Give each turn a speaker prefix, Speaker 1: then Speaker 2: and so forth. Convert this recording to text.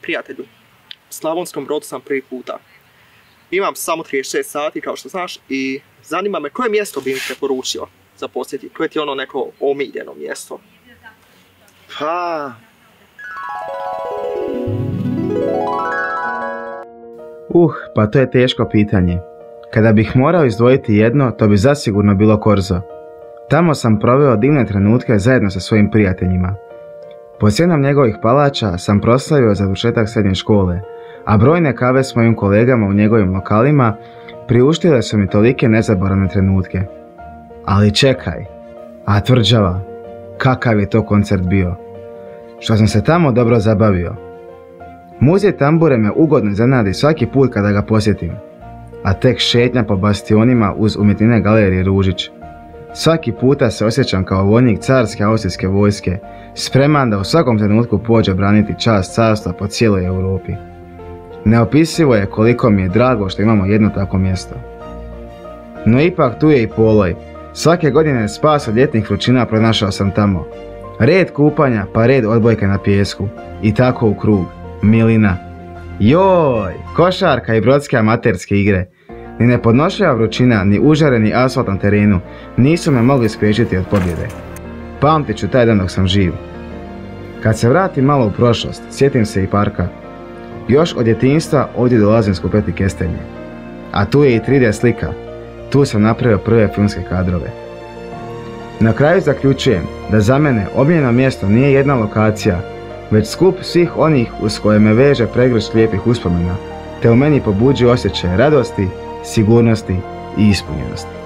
Speaker 1: Prijatelju, u Slavonskom Brodu sam prvi puta. Imam samo 36 sati, kao što znaš, i zanima me koje mjesto bi mi preporučio za posjetiti. Koje ti je ono neko omiljeno mjesto?
Speaker 2: Pa to je teško pitanje. Kada bih morao izdvojiti jedno, to bi zasigurno bilo Korzo. Tamo sam proveo divne trenutke zajedno sa svojim prijateljima. Pod sjenom njegovih palača sam proslavio završetak srednje škole, a brojne kave s mojim kolegama u njegovim lokalima priuštile su mi tolike nezaboravne trenutke. Ali čekaj, a tvrđava, kakav je to koncert bio? Što sam se tamo dobro zabavio. Muzej tambure me ugodno iznenadi svaki put kada ga posjetim, a tek šetnja po bastionima uz umjetnine galerije Ružić. Svaki puta se osjećam kao vojnik carske austrijske vojske, spreman da u svakom trenutku pođe braniti čast carstva po cijeloj Europi. Neopisivo je koliko mi je drago što imamo jedno takvo mjesto. No ipak tu je i Poloj. Svake godine spas od ljetnih vrućina pronašao sam tamo. Red kupanja pa red odbojke na pijesku. I tako u krug. Milina. Joj, košarka i brodske amaterske igre. Ni nepodnošljiva vrućina, ni užareni asfalt na terenu nisu me mogli spriječiti od pobjede. Pamtit ću taj dan dok sam živ. Kad se vratim malo u prošlost, sjetim se i parka. Još od djetinjstva ovdje dolazim skupljati kestenje. A tu je i 3D slika. Tu sam napravio prve filmske kadrove. Na kraju zaključujem da za mene omiljeno mjesto nije jedna lokacija, već skup svih onih uz koje me veže pregršt lijepih uspomena, te u meni pobuđuje osjećaj radosti, sigurnosti i ispunjenosti.